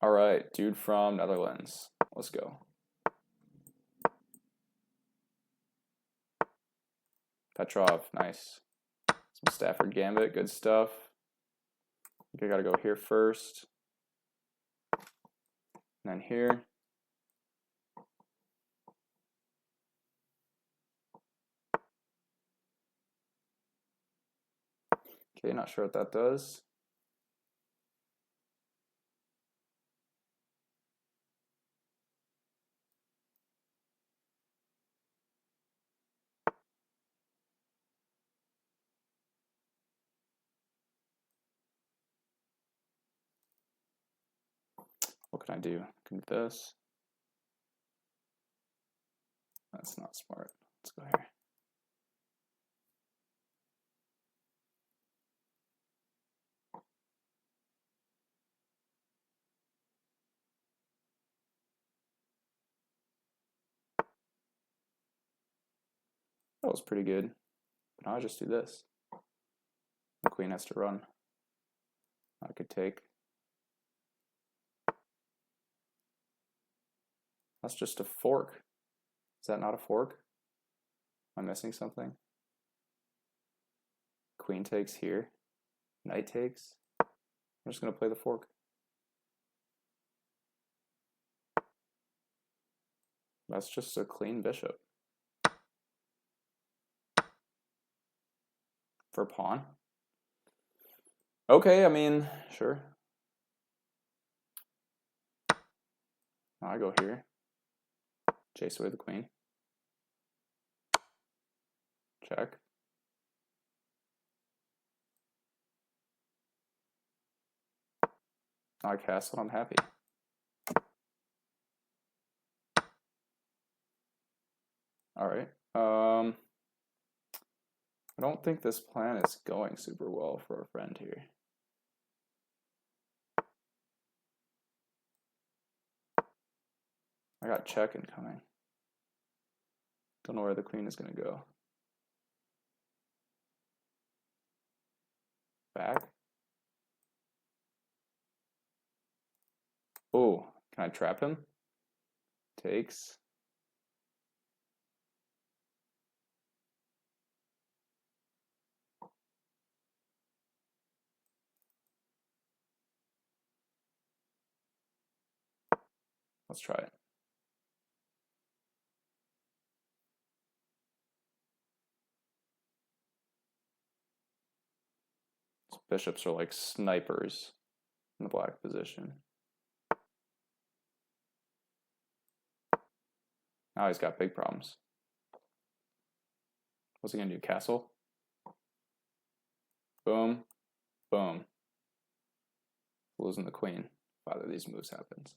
All right, dude from Netherlands. Let's go. Petrov, nice. Some Stafford Gambit, good stuff. I think I gotta go here first. And then here. Okay, not sure what that does. What can I do? I can do this. That's not smart. Let's go here. That was pretty good. But now I just do this. The queen has to run. I could take. That's just a fork. Is that not a fork? Am I missing something? Queen takes here. Knight takes. I'm just going to play the fork. That's just a clean bishop. For pawn? Okay, I mean, sure. Now I go here. Chase away the queen. Check. Now I castle, I'm happy. All right. I don't think this plan is going super well for our friend here. I got check incoming. Don't know where the queen is going to go. Back. Oh, can I trap him? Takes. Let's try it. These bishops are like snipers in the black position. Now he's got big problems. What's he gonna do? Castle? Boom. Boom. Losing the queen if either of these moves happens.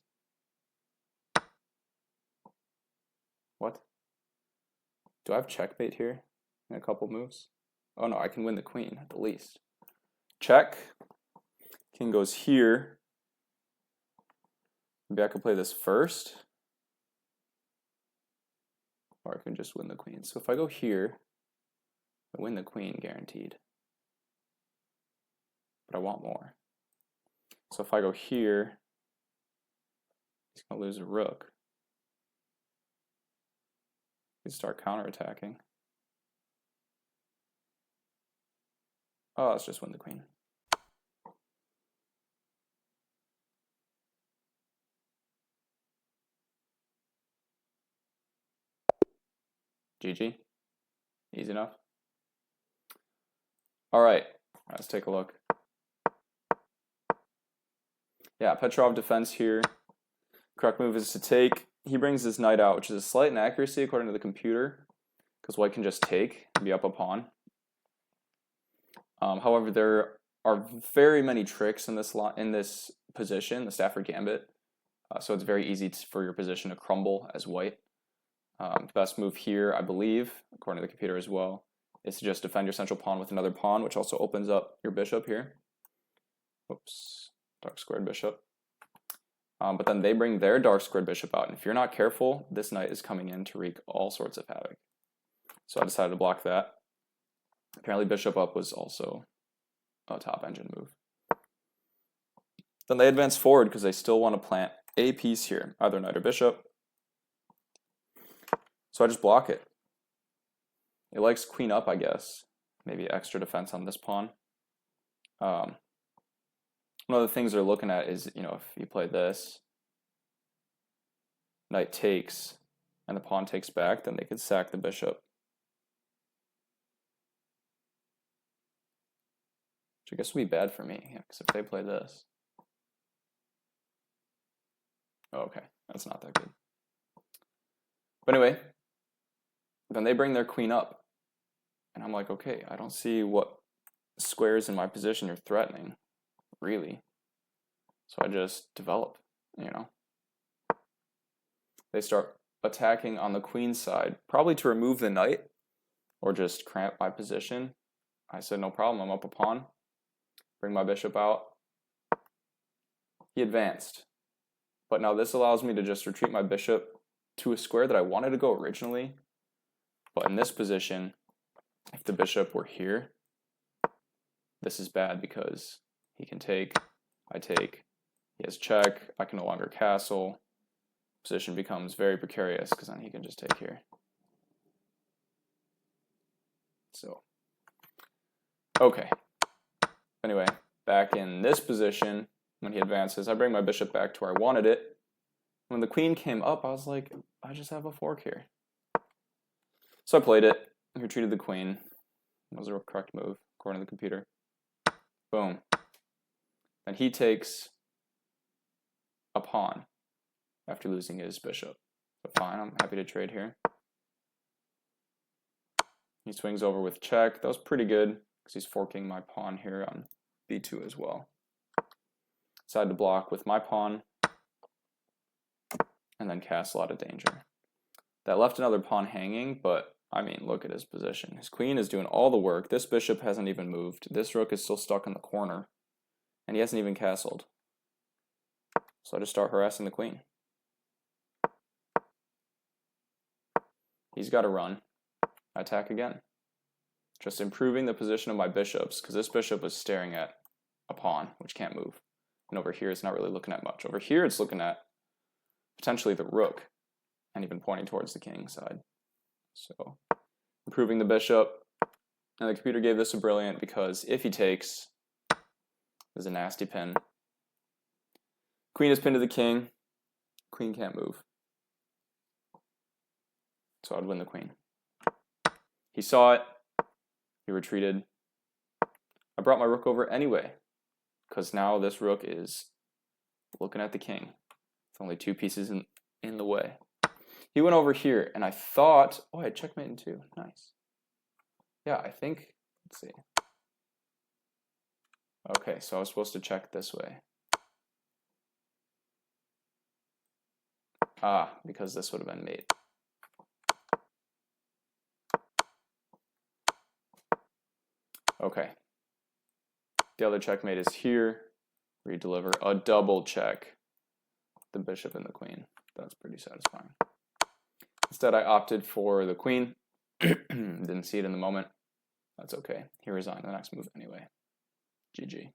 What? Do I have checkmate here in a couple moves? Oh no, I can win the queen at the least. Check. King goes here. Maybe I could play this first. Or I can just win the queen. So if I go here, I win the queen guaranteed. But I want more. So if I go here, he's going to lose a rook. He'd start counterattacking. Oh, let's just win the queen. GG. Easy enough. All right, let's take a look. Yeah, Petrov defends here. Correct move is to take. He brings his knight out, which is a slight inaccuracy according to the computer, because white can just take and be up a pawn. However, there are very many tricks in this position, the Stafford Gambit. So it's very easy for your position to crumble as white. The best move here, I believe, according to the computer as well, is to just defend your central pawn with another pawn, which also opens up your bishop here. Oops, dark squared bishop. But then they bring their dark squared bishop out, and if you're not careful, this knight is coming in to wreak all sorts of havoc. So I decided to block that. Apparently bishop up was also a top engine move. Then they advance forward because they still want to plant a piece here, either knight or bishop. So I just block it. It likes queen up, I guess. Maybe extra defense on this pawn. One of the things they're looking at is, you know, if you play this, knight takes, and the pawn takes back, then they could sack the bishop. Which I guess would be bad for me, yeah, because if they play this. Oh, okay, that's not that good. But anyway, then they bring their queen up. And I'm like, okay, I don't see what squares in my position you're threatening, really. So I just develop, you know. They start attacking on the queen side, probably to remove the knight or just cramp my position. I said, no problem, I'm up a pawn. Bring my bishop out. He advanced. But now this allows me to just retreat my bishop to a square that I wanted to go originally. But in this position, if the bishop were here, this is bad because he can take, I take, he has check, I can no longer castle. Position becomes very precarious because then he can just take here. So, okay. Anyway, back in this position, when he advances, I bring my bishop back to where I wanted it. When the queen came up, I was like, I just have a fork here. So I played it, retreated the queen. It was a correct move, according to the computer. Boom. And he takes a pawn after losing his bishop. So fine, I'm happy to trade here. He swings over with check. That was pretty good because he's forking my pawn here on b2 as well. Decided to block with my pawn and then castle out of danger. That left another pawn hanging, but I mean, look at his position. His queen is doing all the work. This bishop hasn't even moved. This rook is still stuck in the corner, and he hasn't even castled. So I just start harassing the queen. He's got to run. I attack again. Just improving the position of my bishops, because this bishop was staring at a pawn, which can't move. And over here, it's not really looking at much. Over here, it's looking at potentially the rook, and even pointing towards the king side. So, improving the bishop. And the computer gave this a brilliant because if he takes, there's a nasty pin. Queen is pinned to the king. Queen can't move. So I'd win the queen. He saw it. He retreated. I brought my rook over anyway, because now this rook is looking at the king. It's only two pieces in the way. He went over here, and I thought, oh, I had checkmate in two. Nice. Yeah, I think, let's see. Okay, so I was supposed to check this way. Ah, because this would have been mate. Okay. The other checkmate is here, where you deliver a double check. The bishop and the queen. That's pretty satisfying. Instead, I opted for the queen. Didn't see it in the moment. That's okay. He resigned the next move anyway. GG.